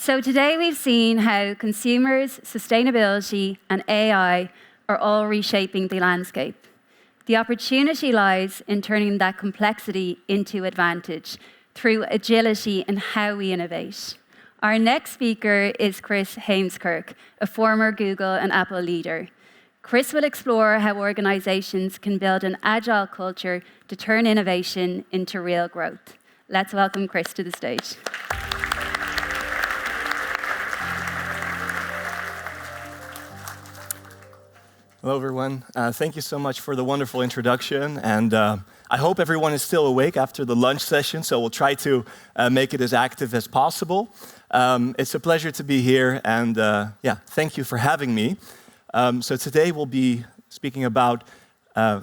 So today we've seen how consumers, sustainability, and AI are all reshaping the landscape. The opportunity lies in turning that complexity into advantage through agility in how we innovate. Our next speaker is Chris Heemskerk, a former Google and Apple leader. Chris will explore how organizations can build an agile culture to turn innovation into real growth. Let's welcome Chris to the stage. Hello, everyone. Thank you so much for the wonderful introduction. And I hope everyone is still awake after the lunch session, so we'll try to make it as active as possible. It's a pleasure to be here, and thank you for having me. So today we'll be speaking about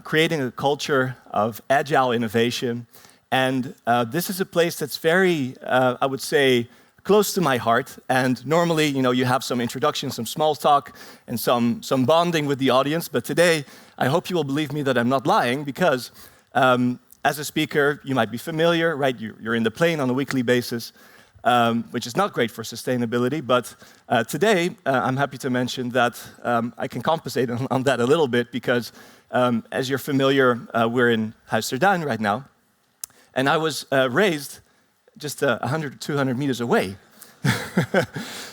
creating a culture of agile innovation. And this is a place that's very, I would say, close to my heart. And normally, you have some introduction, some small talk, and some bonding with the audience. But today, I hope you will believe me that I'm not lying, because as a speaker, you might be familiar, right? You're in the plane on a weekly basis, which is not great for sustainability. But today, I'm happy to mention that I can compensate on that a little bit, because as you're familiar, we're in Heemskerk right now. And I was raised just 100 or 200 meters away.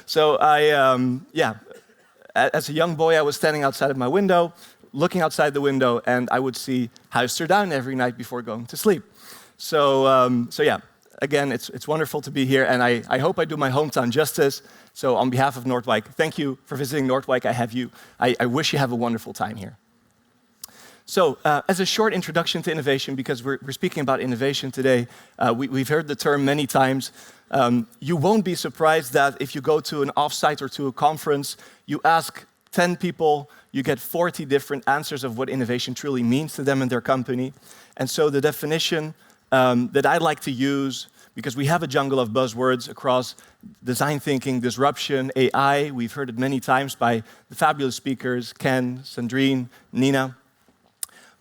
So as a young boy, I was standing outside of my window, looking outside the window, and I would see Heemskerk every night before going to sleep. Again, it's wonderful to be here, and I hope I do my hometown justice. So on behalf of Noordwijk, thank you for visiting Noordwijk. I wish you have a wonderful time here. So, as a short introduction to innovation, because we're speaking about innovation today, we've heard the term many times. You won't be surprised that if you go to an offsite or to a conference, you ask 10 people, you get 40 different answers of what innovation truly means to them and their company. And so the definition that I like to use, because we have a jungle of buzzwords across design thinking, disruption, AI. We've heard it many times by the fabulous speakers, Ken, Sandrine, Nina.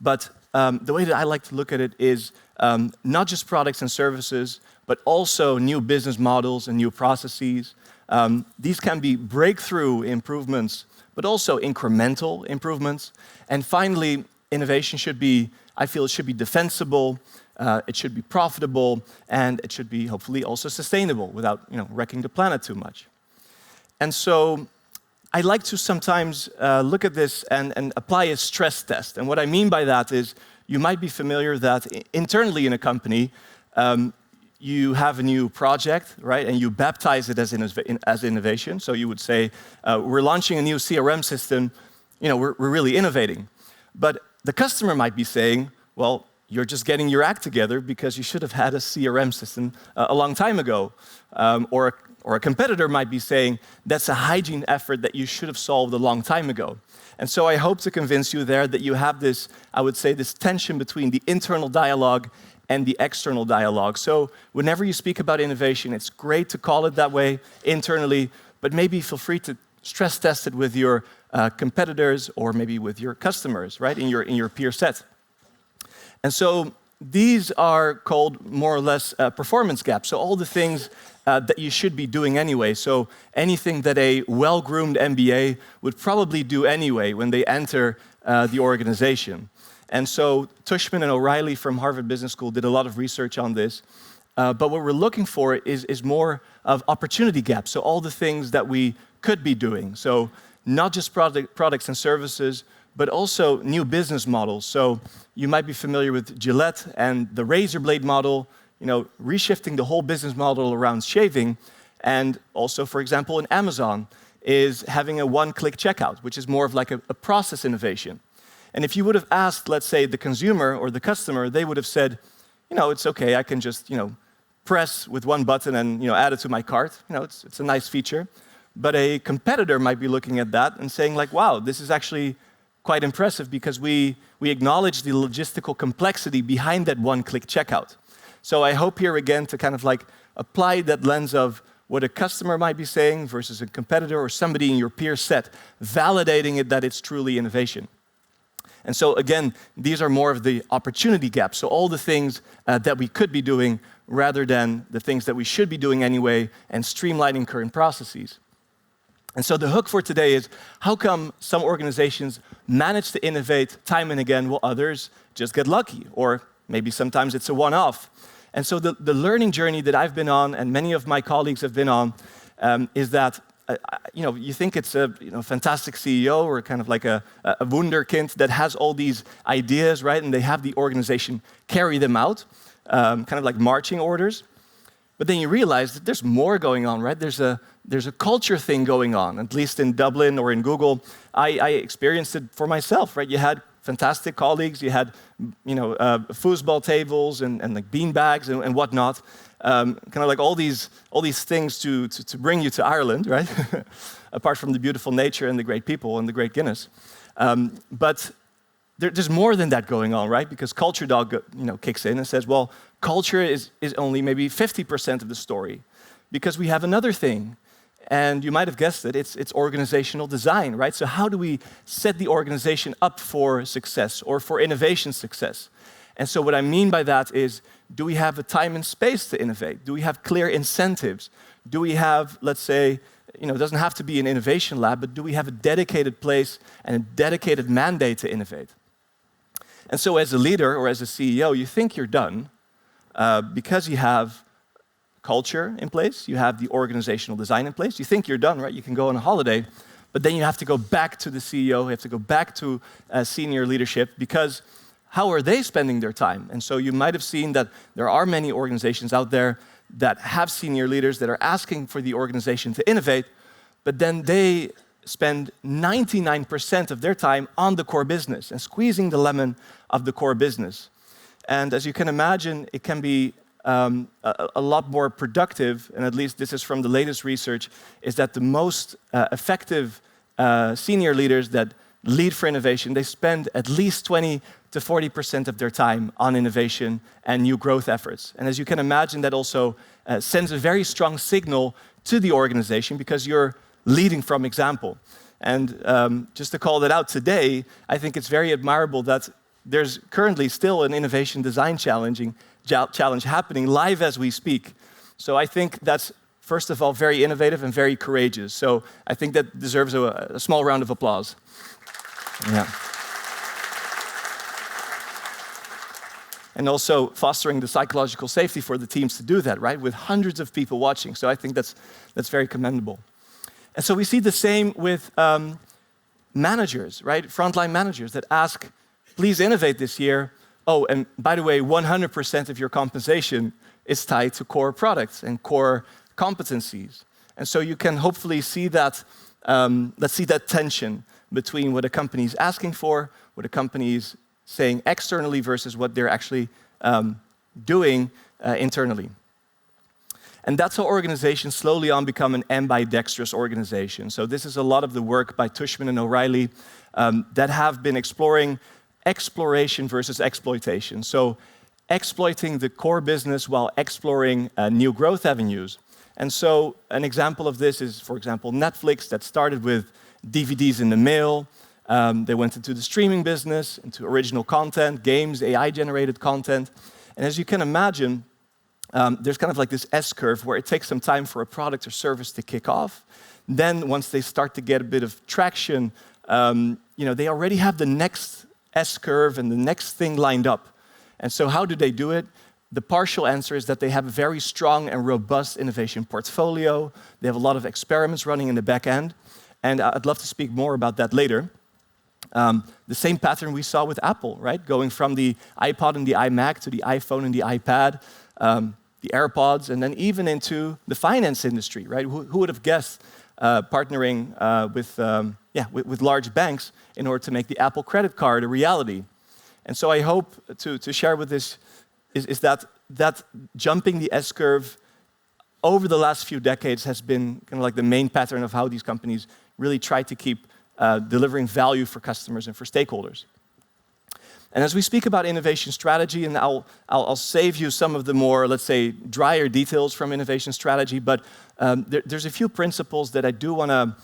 But the way that I like to look at it is not just products and services, but also new business models and new processes. These can be breakthrough improvements, but also incremental improvements. And finally, innovation should be defensible, it should be profitable, and it should be hopefully also sustainable without wrecking the planet too much. And so I like to sometimes look at this and apply a stress test. And what I mean by that is, you might be familiar that internally in a company, you have a new project, right? And you baptize it as innovation. So you would say, we're launching a new CRM system, we're really innovating. But the customer might be saying, well, you're just getting your act together because you should have had a CRM system a long time ago. Or a competitor might be saying, that's a hygiene effort that you should have solved a long time ago. And so I hope to convince you there that you have this, I would say, this tension between the internal dialogue and the external dialogue. So whenever you speak about innovation, it's great to call it that way internally, but maybe feel free to stress test it with your competitors or maybe with your customers, right, in your peer set. And so these are called more or less performance gaps. So all the things that you should be doing anyway. So anything that a well-groomed MBA would probably do anyway when they enter the organization. And so Tushman and O'Reilly from Harvard Business School did a lot of research on this. But what we're looking for is more of opportunity gaps. So all the things that we could be doing. So not just products and services, but also new business models. So you might be familiar with Gillette and the razor blade model, reshifting the whole business model around shaving. And also, for example, in Amazon is having a one-click checkout, which is more of like a process innovation. And if you would have asked, let's say, the consumer or the customer, they would have said, it's okay, I can just, press with one button and, add it to my cart. It's a nice feature. But a competitor might be looking at that and saying like, wow, this is actually quite impressive because we acknowledge the logistical complexity behind that one-click checkout. So I hope here again to kind of like apply that lens of what a customer might be saying versus a competitor or somebody in your peer set, validating it that it's truly innovation. And so again, these are more of the opportunity gaps. So all the things that we could be doing rather than the things that we should be doing anyway and streamlining current processes. And so the hook for today is, how come some organizations manage to innovate time and again while others just get lucky? Or maybe sometimes it's a one-off. And so the learning journey that I've been on, and many of my colleagues have been on, is that you think it's a fantastic CEO or kind of like a wunderkind that has all these ideas, right? And they have the organization carry them out, kind of like marching orders. But then you realize that there's more going on, right? There's a culture thing going on. At least in Dublin or in Google, I experienced it for myself, right? You had fantastic colleagues, you had foosball tables and like bean bags and whatnot. Kind of like all these things to bring you to Ireland, right? Apart from the beautiful nature and the great people and the great Guinness. But there's more than that going on, right? Because Culture Dog kicks in and says, well, culture is only maybe 50% of the story, because we have another thing. And you might have guessed it, it's organizational design, right? So how do we set the organization up for success or for innovation success? And so what I mean by that is, do we have a time and space to innovate? Do we have clear incentives? Do we have, let's say, it doesn't have to be an innovation lab, but do we have a dedicated place and a dedicated mandate to innovate? And so as a leader or as a CEO, you think you're done because you have culture in place, you have the organizational design in place. You think you're done, right? You can go on a holiday, but then you have to go back to the CEO, you have to go back to senior leadership, because how are they spending their time? And so you might have seen that there are many organizations out there that have senior leaders that are asking for the organization to innovate, but then they spend 99% of their time on the core business and squeezing the lemon of the core business. And as you can imagine, it can be a lot more productive, and at least this is from the latest research, is that the most effective senior leaders that lead for innovation, they spend at least 20 to 40% of their time on innovation and new growth efforts. And as you can imagine, that also sends a very strong signal to the organization, because you're leading from example. And just to call that out today, I think it's very admirable that there's currently still an innovation design challenge happening live as we speak. So I think that's, first of all, very innovative and very courageous. So I think that deserves a small round of applause. Yeah. And also fostering the psychological safety for the teams to do that, right? With hundreds of people watching. So I think that's very commendable. And so we see the same with managers, right? Frontline managers that ask, please innovate this year. Oh, and by the way, 100% of your compensation is tied to core products and core competencies. And so you can hopefully see that, let's see that tension between what a company is asking for, what a company is saying externally versus what they're actually doing internally. And that's how organizations slowly on become an ambidextrous organization. So this is a lot of the work by Tushman and O'Reilly that have been exploring exploration versus exploitation. So exploiting the core business while exploring new growth avenues. And so an example of this is, for example, Netflix, that started with DVDs in the mail. They went into the streaming business, into original content, games, AI-generated content. And as you can imagine, there's kind of like this S-curve where it takes some time for a product or service to kick off. Then once they start to get a bit of traction, they already have the next S-curve and the next thing lined up. And so how do they do it? The partial answer is that they have a very strong and robust innovation portfolio. They have a lot of experiments running in the back end. And I'd love to speak more about that later. The same pattern we saw with Apple, right? Going from the iPod and the iMac to the iPhone and the iPad, the AirPods, and then even into the finance industry, right? Who would have guessed partnering with large banks in order to make the Apple credit card a reality? And so I hope to share with this is that jumping the S-curve over the last few decades has been kind of like the main pattern of how these companies really try to keep delivering value for customers and for stakeholders. And as we speak about innovation strategy, and I'll save you some of the more, let's say, drier details from innovation strategy, but there's a few principles that I do want to,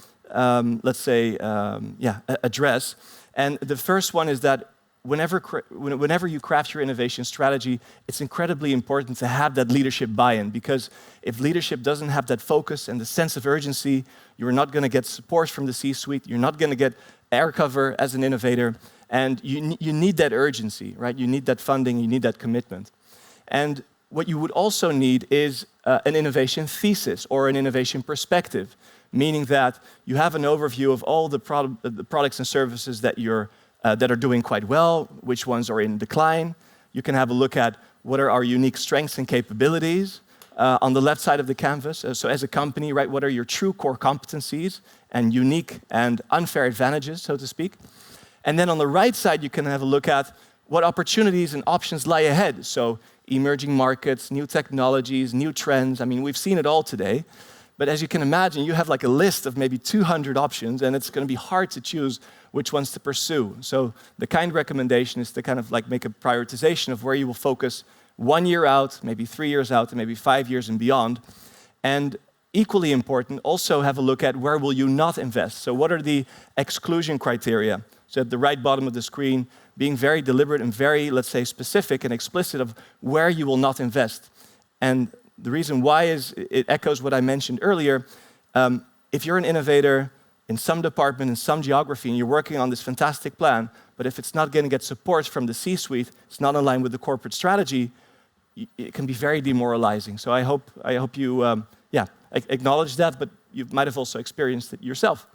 address. And the first one is that whenever you craft your innovation strategy, it's incredibly important to have that leadership buy-in, because if leadership doesn't have that focus and the sense of urgency, you're not going to get support from the C-suite, you're not going to get air cover as an innovator, and you need that urgency, right? You need that funding, you need that commitment. And what you would also need is an innovation thesis or an innovation perspective, meaning that you have an overview of all the products and services that are doing quite well, which ones are in decline. You can have a look at what are our unique strengths and capabilities on the left side of the canvas. So as a company, right, what are your true core competencies and unique and unfair advantages, so to speak. And then on the right side, you can have a look at what opportunities and options lie ahead. So emerging markets, new technologies, new trends. I mean, we've seen it all today. But as you can imagine, you have like a list of maybe 200 options, and it's going to be hard to choose which ones to pursue. So the kind recommendation is to kind of like make a prioritization of where you will focus 1 year out, maybe 3 years out, and maybe 5 years and beyond. And equally important, also have a look at where will you not invest. So what are the exclusion criteria? So at the right bottom of the screen, being very deliberate and very, let's say, specific and explicit of where you will not invest. And the reason why is it echoes what I mentioned earlier. If you're an innovator in some department, in some geography, and you're working on this fantastic plan, but if it's not going to get support from the C-suite, it's not in line with the corporate strategy, it can be very demoralizing. So I hope you acknowledge that, but you might have also experienced it yourself.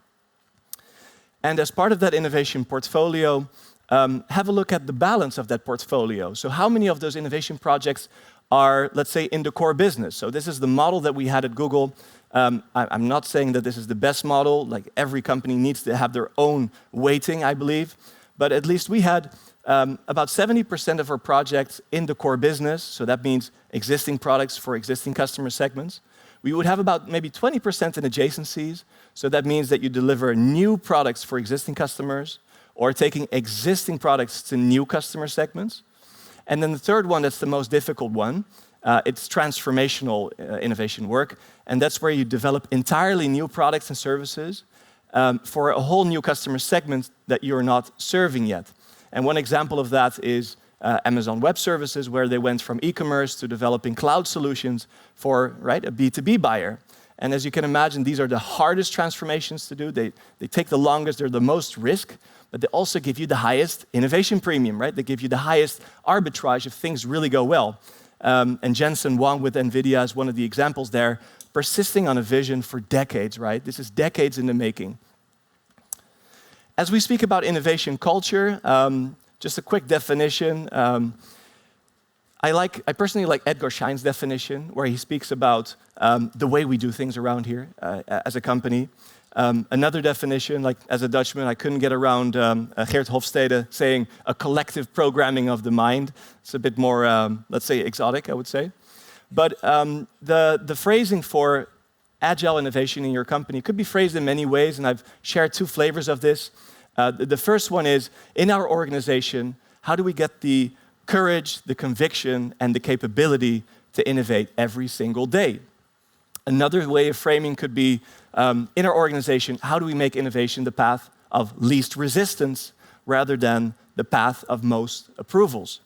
And as part of that innovation portfolio, have a look at the balance of that portfolio. So how many of those innovation projects are, let's say, in the core business? So this is the model that we had at Google. I'm not saying that this is the best model. Like every company needs to have their own weighting, I believe. But at least we had about 70% of our projects in the core business. So that means existing products for existing customer segments. We would have about maybe 20% in adjacencies. So that means that you deliver new products for existing customers or taking existing products to new customer segments. And then the third one, that's the most difficult one, it's transformational innovation work. And that's where you develop entirely new products and services for a whole new customer segment that you're not serving yet. And one example of that is Amazon Web Services, where they went from e-commerce to developing cloud solutions for a B2B buyer. And as you can imagine, these are the hardest transformations to do. They take the longest, they're the most risk, but they also give you the highest innovation premium, right? They give you the highest arbitrage if things really go well. And Jensen Huang with NVIDIA is one of the examples there, persisting on a vision for decades, right? This is decades in the making. As we speak about innovation culture, just a quick definition. I personally like Edgar Schein's definition, where he speaks about the way we do things around here as a company. Another definition, like as a Dutchman, I couldn't get around Geert Hofstede saying a collective programming of the mind. It's a bit more, let's say, exotic, I would say. But the phrasing for agile innovation in your company could be phrased in many ways, and I've shared 2 flavors of this. The first one is, in our organization, how do we get the courage, the conviction, and the capability to innovate every single day? Another way of framing could be, in our organization, how do we make innovation the path of least resistance rather than the path of most approvals?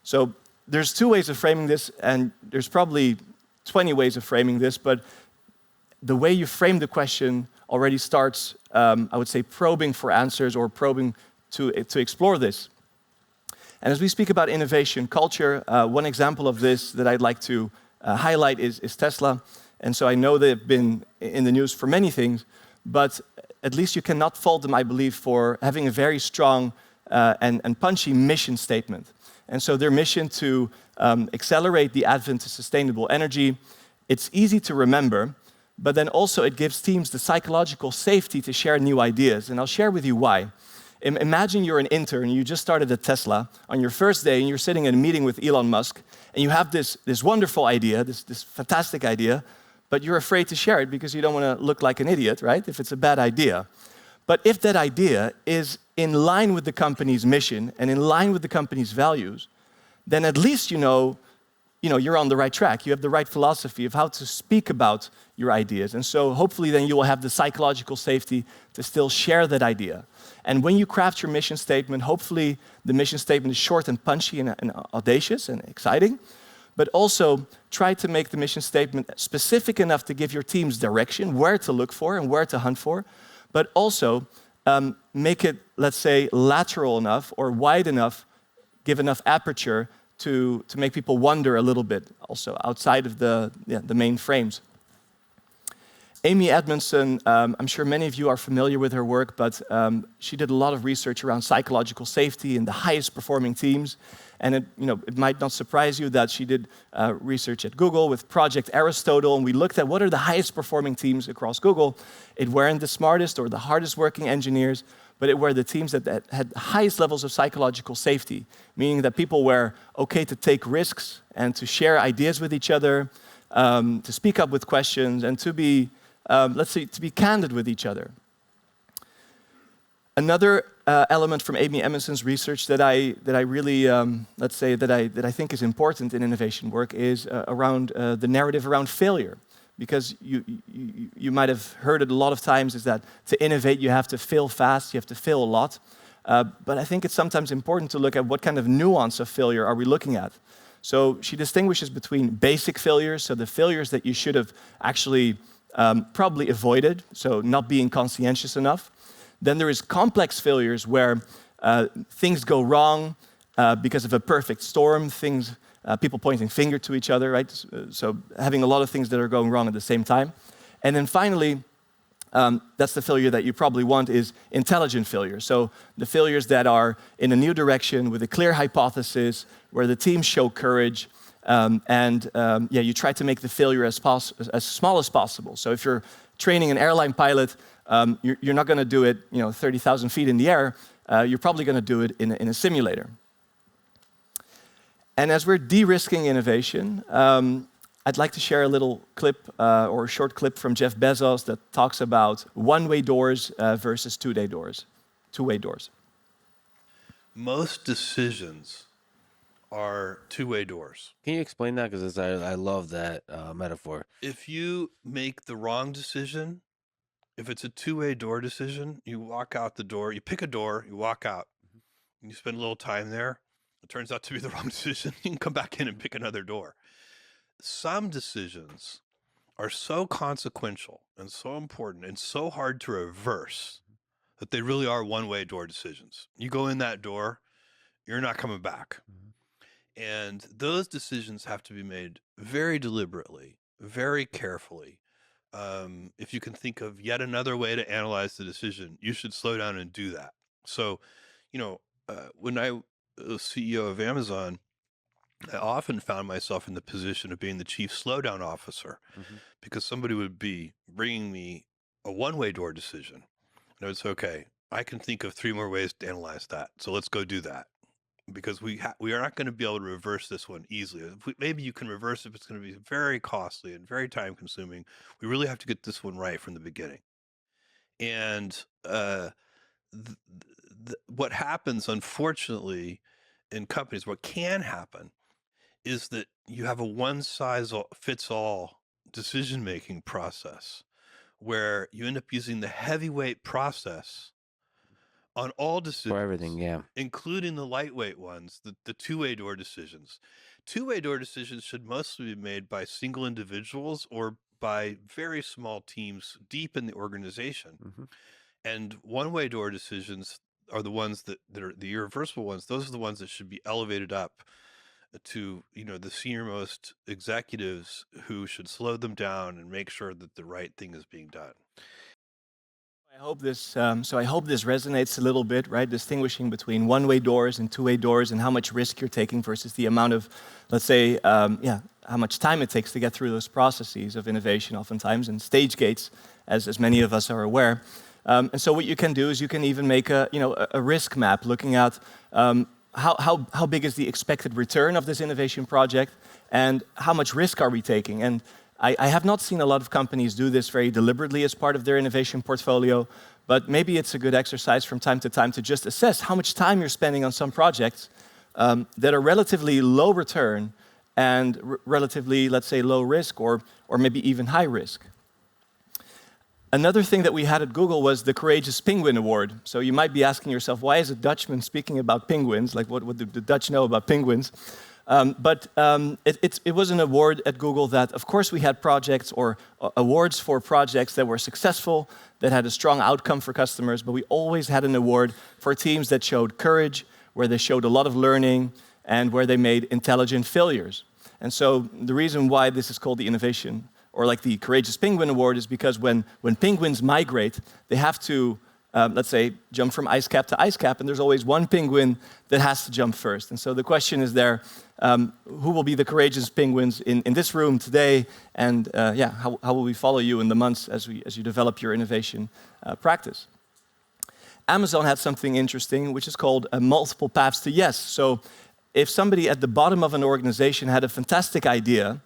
So there's 2 ways of framing this, and there's probably 20 ways of framing this, but the way you frame the question already starts, I would say, probing for answers or probing to explore this. And as we speak about innovation culture, one example of this that I'd like to highlight is Tesla. And so I know they've been in the news for many things, but at least you cannot fault them, I believe, for having a very strong and punchy mission statement. And so their mission to accelerate the advent of sustainable energy, it's easy to remember, but then also it gives teams the psychological safety to share new ideas. And I'll share with you why. Imagine you're an intern, you just started at Tesla on your first day, and you're sitting in a meeting with Elon Musk, and you have this wonderful idea, this fantastic idea, but you're afraid to share it because you don't want to look like an idiot, right? If it's a bad idea. But if that idea is in line with the company's mission and in line with the company's values, then at least you know you're on the right track. You have the right philosophy of how to speak about your ideas. And so hopefully then you will have the psychological safety to still share that idea. And when you craft your mission statement, hopefully the mission statement is short and punchy and audacious and exciting, but also try to make the mission statement specific enough to give your teams direction, where to look for and where to hunt for, but also make it, let's say, lateral enough or wide enough, give enough aperture to make people wonder a little bit, also outside of the main frames. Amy Edmondson, I'm sure many of you are familiar with her work, but she did a lot of research around psychological safety in the highest performing teams. And it might not surprise you that she did research at Google with Project Aristotle, and we looked at what are the highest performing teams across Google. It weren't the smartest or the hardest working engineers, but it were the teams that had the highest levels of psychological safety, meaning that people were okay to take risks and to share ideas with each other, to speak up with questions, and to be, let's say, to be candid with each other. Another element from Amy Edmondson's research that I really, let's say, that I think is important in innovation work is around the narrative around failure. Because you might have heard it a lot of times, is that to innovate you have to fail fast, you have to fail a lot. But I think it's sometimes important to look at what kind of nuance of failure are we looking at. So she distinguishes between basic failures, so the failures that you should have actually probably avoided, so not being conscientious enough. Then there is complex failures where things go wrong because of a perfect storm, people pointing finger to each other, right? So having a lot of things that are going wrong at the same time. And then finally, that's the failure that you probably want, is intelligent failure. So the failures that are in a new direction with a clear hypothesis, where the teams show courage, you try to make the failure as small as possible. So if you're training an airline pilot, you're not going to do it 30,000 feet in the air. You're probably going to do it in a simulator. And as we're de-risking innovation, I'd like to share a little clip or a short clip from Jeff Bezos that talks about one-way doors versus two-way doors. Most decisions are two-way doors. Can you explain that? Because I love that metaphor. If you make the wrong decision, if it's a two-way door decision, you walk out the door, you pick a door, you walk out, and you spend a little time there. It turns out to be the wrong decision. You can come back in and pick another door. Some decisions are so consequential and so important and so hard to reverse that they really are one-way door decisions. You go in that door, you're not coming back. And those decisions have to be made very deliberately, very carefully. If you can think of yet another way to analyze the decision, you should slow down and do that. So, when I was CEO of Amazon, I often found myself in the position of being the chief slowdown officer, because somebody would be bringing me a one-way door decision. And I would say, okay, I can think of 3 more ways to analyze that. So let's go do that. Because we are not going to be able to reverse this one easily. Maybe you can reverse it, but it's going to be very costly and very time consuming. We really have to get this one right from the beginning. And what happens, unfortunately, in companies, what can happen is that you have a one-size-fits-all decision-making process where you end up using the heavyweight process on all decisions. For everything, yeah. Including the lightweight ones, the two-way door decisions. Two-way door decisions should mostly be made by single individuals or by very small teams deep in the organization. And one-way door decisions are the ones that are the irreversible ones. Those are the ones that should be elevated up to the senior-most executives who should slow them down and make sure that the right thing is being done. I hope this resonates a little bit, right? Distinguishing between one-way doors and two-way doors and how much risk you're taking versus the amount of, let's say, how much time it takes to get through those processes of innovation oftentimes, and stage gates, as many of us are aware. And so what you can do is you can even make a risk map looking at how big is the expected return of this innovation project and how much risk are we taking. And I have not seen a lot of companies do this very deliberately as part of their innovation portfolio, but maybe it's a good exercise from time to time to just assess how much time you're spending on some projects that are relatively low return and relatively, let's say, low risk or maybe even high risk. Another thing that we had at Google was the Courageous Penguin Award. So you might be asking yourself, why is a Dutchman speaking about penguins? Like, what do the Dutch know about penguins? It was an award at Google that, of course, we had projects or awards for projects that were successful, that had a strong outcome for customers, but we always had an award for teams that showed courage, where they showed a lot of learning, and where they made intelligent failures. And so the reason why this is called the innovation, or like the Courageous Penguin Award, is because when penguins migrate, they have to, let's say, jump from ice cap to ice cap, and there's always one penguin that has to jump first. And so the question is there, who will be the courageous penguins in this room today? And how will we follow you in the months as you develop your innovation practice? Amazon had something interesting, which is called multiple paths to yes. So if somebody at the bottom of an organization had a fantastic idea,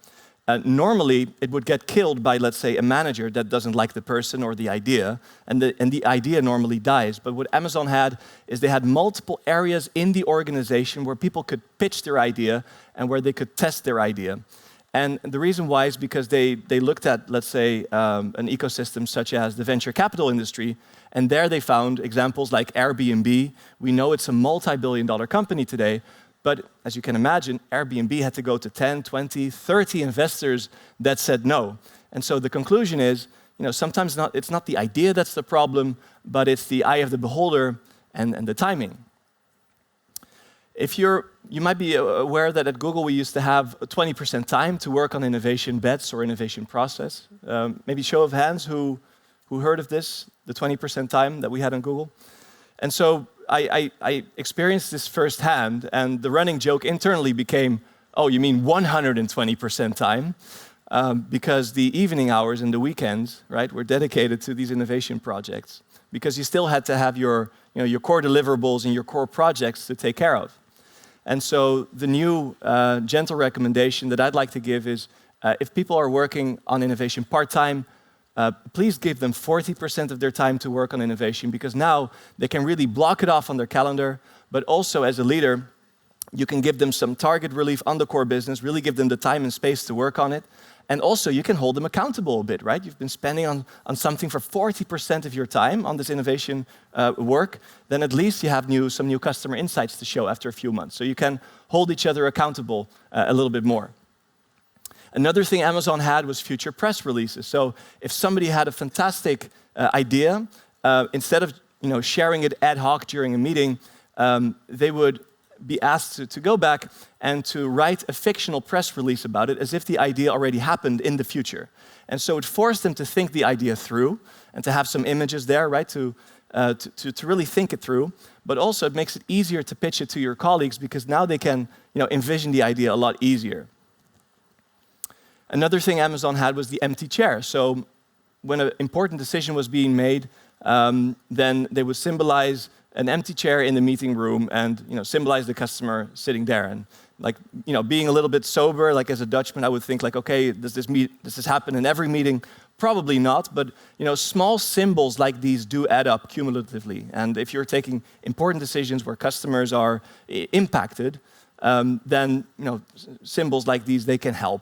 normally it would get killed by, let's say, a manager that doesn't like the person or the idea, and the idea normally dies. But what Amazon had is they had multiple areas in the organization where people could pitch their idea and where they could test their idea. And the reason why is because they looked at, let's say, an ecosystem such as the venture capital industry, and there they found examples like Airbnb. We know it's a multi-billion-dollar company today, but as you can imagine, Airbnb had to go to 10, 20, 30 investors that said no. And so the conclusion is, sometimes it's not the idea that's the problem, but it's the eye of the beholder and the timing. You might be aware that at Google we used to have 20% time to work on innovation bets or innovation process. Maybe show of hands who heard of this, the 20% time that we had on Google. And so I experienced this firsthand, and the running joke internally became, oh, you mean 120% time? Because the evening hours and the weekends, right, were dedicated to these innovation projects, because you still had to have your core deliverables and your core projects to take care of. And so the new gentle recommendation that I'd like to give is, if people are working on innovation part-time, please give them 40% of their time to work on innovation, because now they can really block it off on their calendar, but also as a leader, you can give them some target relief on the core business, really give them the time and space to work on it, and also you can hold them accountable a bit, right? You've been spending on something for 40% of your time on this innovation work, then at least you have some new customer insights to show after a few months. So you can hold each other accountable a little bit more. Another thing Amazon had was future press releases. So if somebody had a fantastic idea, instead of sharing it ad hoc during a meeting, they would be asked to go back and to write a fictional press release about it as if the idea already happened in the future. And so it forced them to think the idea through and to have some images there, right, to really think it through. But also it makes it easier to pitch it to your colleagues, because now they can envision the idea a lot easier. Another thing Amazon had was the empty chair. So when an important decision was being made, then they would symbolize an empty chair in the meeting room and symbolize the customer sitting there. And being a little bit sober, like as a Dutchman, I would think like, okay, does this happen in every meeting? Probably not, but small symbols like these do add up cumulatively. And if you're taking important decisions where customers are impacted, then symbols like these, they can help,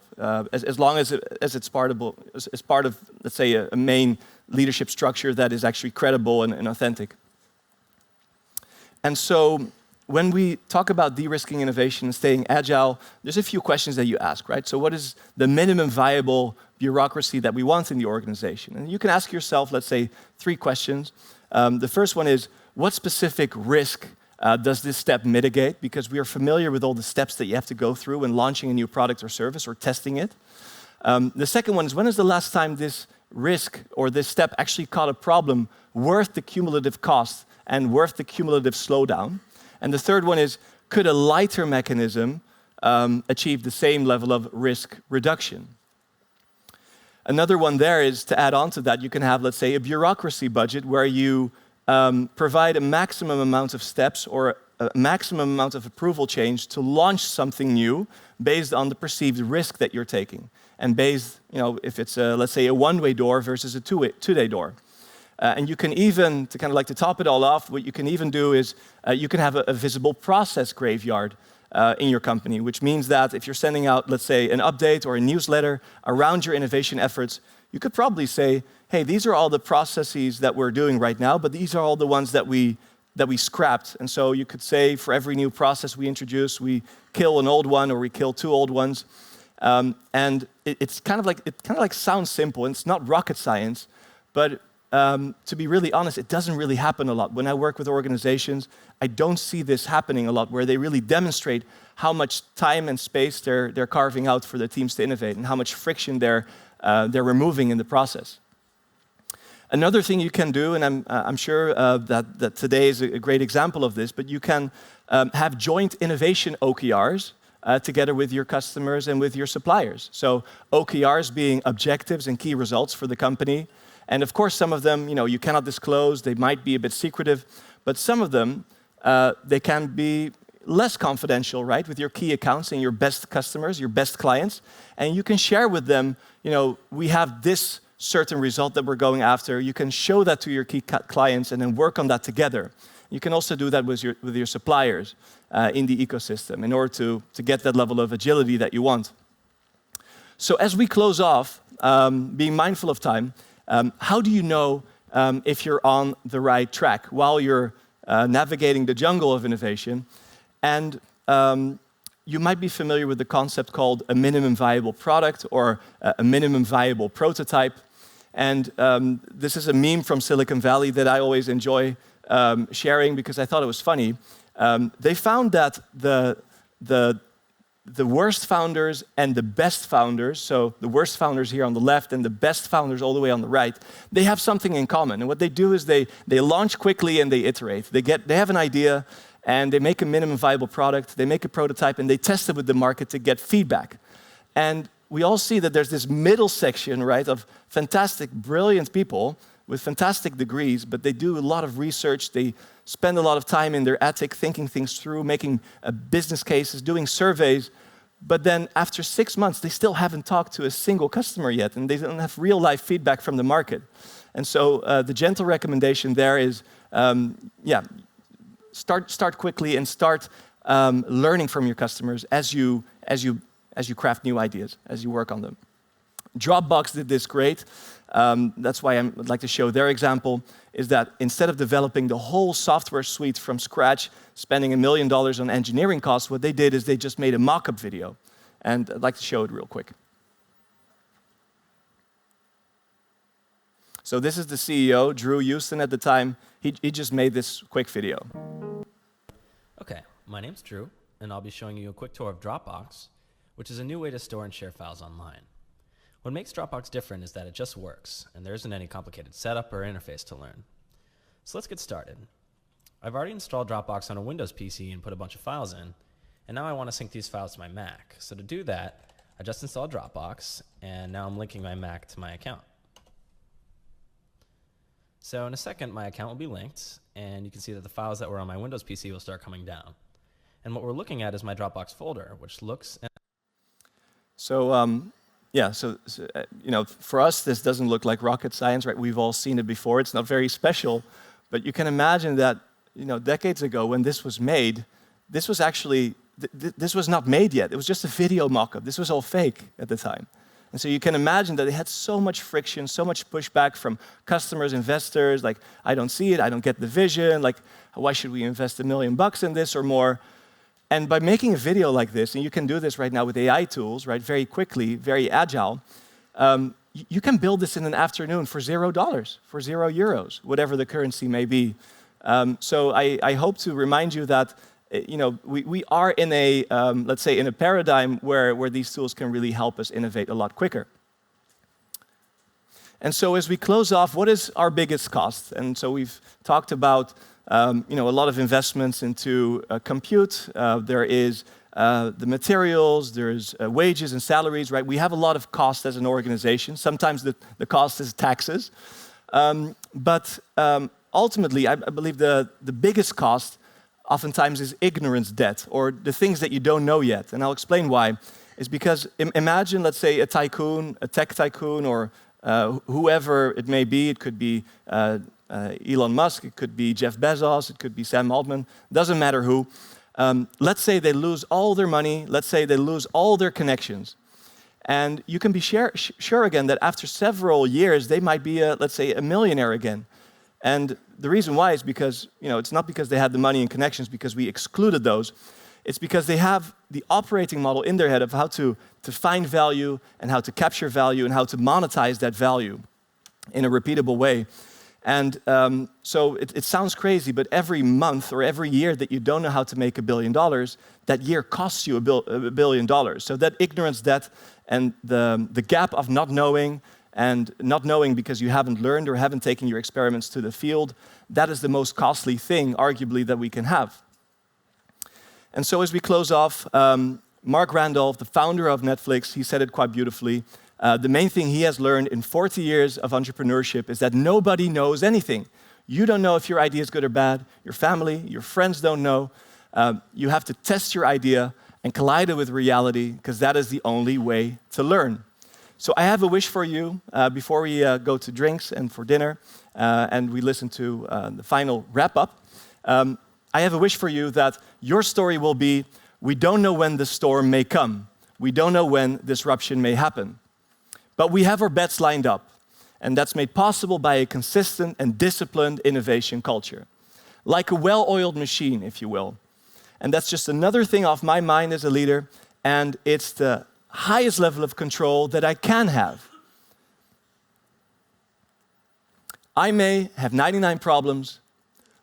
as long as it's part of, let's say, a main leadership structure that is actually credible and authentic. And so when we talk about de-risking innovation and staying agile, there's a few questions that you ask, right? So what is the minimum viable bureaucracy that we want in the organization? And you can ask yourself, let's say, 3 questions. The first one is, what specific risk does this step mitigate? Because we are familiar with all the steps that you have to go through when launching a new product or service or testing it. The second one is, when is the last time this risk or this step actually caught a problem worth the cumulative cost and worth the cumulative slowdown? And the third one is, could a lighter mechanism achieve the same level of risk reduction? Another one there is, to add on to that, you can have, let's say, a bureaucracy budget where you provide a maximum amount of steps or a maximum amount of approval change to launch something new based on the perceived risk that you're taking. And based, if it's, let's say, a one-way door versus a two-day door. And you can even, to top it all off, what you can even do is you can have a visible process graveyard in your company, which means that if you're sending out, let's say, an update or a newsletter around your innovation efforts, you could probably say, hey, these are all the processes that we're doing right now, but these are all the ones that we scrapped. And so you could say for every new process we introduce, we kill an old one or we kill 2 old ones. And it kind of like sounds simple, and it's not rocket science, but to be really honest, it doesn't really happen a lot. When I work with organizations, I don't see this happening a lot, where they really demonstrate how much time and space they're carving out for their teams to innovate and how much friction they're removing in the process. Another thing you can do, and I'm sure that today is a great example of this, but you can have joint innovation OKRs together with your customers and with your suppliers. So OKRs being objectives and key results for the company. And of course, some of them, you cannot disclose. They might be a bit secretive, but some of them, they can be less confidential, right, with your key accounts and your best customers, your best clients. And you can share with them, we have this certain result that we're going after. You can show that to your key clients and then work on that together. You can also do that with your suppliers in the ecosystem in order to get that level of agility that you want. So as we close off, being mindful of time, how do you know if you're on the right track while you're navigating the jungle of innovation? And you might be familiar with the concept called a minimum viable product or a minimum viable prototype. And this is a meme from Silicon Valley that I always enjoy sharing because I thought it was funny. They found that the worst founders and the best founders, so the worst founders here on the left and the best founders all the way on the right, they have something in common. And what they do is they launch quickly and they iterate. They have an idea and they make a minimum viable product, they make a prototype and they test it with the market to get feedback. And we all see that there's this middle section, right, of fantastic, brilliant people with fantastic degrees, but they do a lot of research, they spend a lot of time in their attic thinking things through, making business cases, doing surveys, but then after 6 months, they still haven't talked to a single customer yet, and they don't have real-life feedback from the market. And so the gentle recommendation there is, start quickly and start learning from your customers as you craft new ideas, as you work on them. Dropbox did this great. That's why I'd like to show their example, is that instead of developing the whole software suite from scratch, spending $1 million on engineering costs, what they did is they just made a mock-up video. And I'd like to show it real quick. So this is the CEO, Drew Houston at the time. He just made this quick video. Okay, my name's Drew, and I'll be showing you a quick tour of Dropbox, which is a new way to store and share files online. What makes Dropbox different is that it just works, and there isn't any complicated setup or interface to learn. So let's get started. I've already installed Dropbox on a Windows PC and put a bunch of files in, and now I want to sync these files to my Mac. So to do that, I just installed Dropbox, and now I'm linking my Mac to my account. So in a second, my account will be linked, and you can see that the files that were on my Windows PC will start coming down. And what we're looking at is my Dropbox folder, which looks... for us, this doesn't look like rocket science, right? We've all seen it before. It's not very special, but you can imagine that, decades ago when this was made, this was actually, this was not made yet. It was just a video mock-up. This was all fake at the time. And so you can imagine that it had so much friction, so much pushback from customers, investors, like, I don't see it, I don't get the vision, like, why should we invest $1 million in this or more? And by making a video like this, and you can do this right now with AI tools, right, very quickly, very agile, you can build this in an afternoon for $0, for €0, whatever the currency may be. So I hope to remind you that we are in a, let's say, in a paradigm where these tools can really help us innovate a lot quicker. And so as we close off, what is our biggest cost? And so we've talked about a lot of investments into compute. There is the materials, there's wages and salaries, right? We have a lot of cost as an organization. Sometimes the cost is taxes. But ultimately, I believe the biggest cost oftentimes is ignorance debt, or the things that you don't know yet. And I'll explain why. It's because imagine, let's say, a tycoon, a tech tycoon, or whoever it may be. It could be Elon Musk, it could be Jeff Bezos, it could be Sam Altman, doesn't matter who. let's say they lose all their money, let's say they lose all their connections. And you can be sure again that after several years, they might be, let's say, a millionaire again. And the reason why is because, it's not because they had the money and connections, because we excluded those. It's because they have the operating model in their head of how to find value and how to capture value and how to monetize that value in a repeatable way. And so it sounds crazy, but every month or every year that you don't know how to make $1 billion, that year costs you $1 billion. So that ignorance, debt, and the gap of not knowing, and not knowing because you haven't learned or haven't taken your experiments to the field, that is the most costly thing, arguably, that we can have. And so as we close off, Mark Randolph, the founder of Netflix, he said it quite beautifully. The main thing he has learned in 40 years of entrepreneurship is that nobody knows anything. You don't know if your idea is good or bad. Your family, your friends don't know. You have to test your idea and collide it with reality, because that is the only way to learn. So I have a wish for you before we go to drinks and for dinner, and we listen to the final wrap-up. I have a wish for you that your story will be, we don't know when the storm may come. We don't know when disruption may happen. But we have our bets lined up, and that's made possible by a consistent and disciplined innovation culture. Like a well-oiled machine, if you will. And that's just another thing off my mind as a leader, and it's the highest level of control that I can have. I may have 99 problems,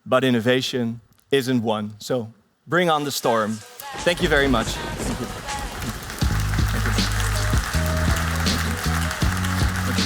but innovation isn't one. So bring on the storm. Thank you very much.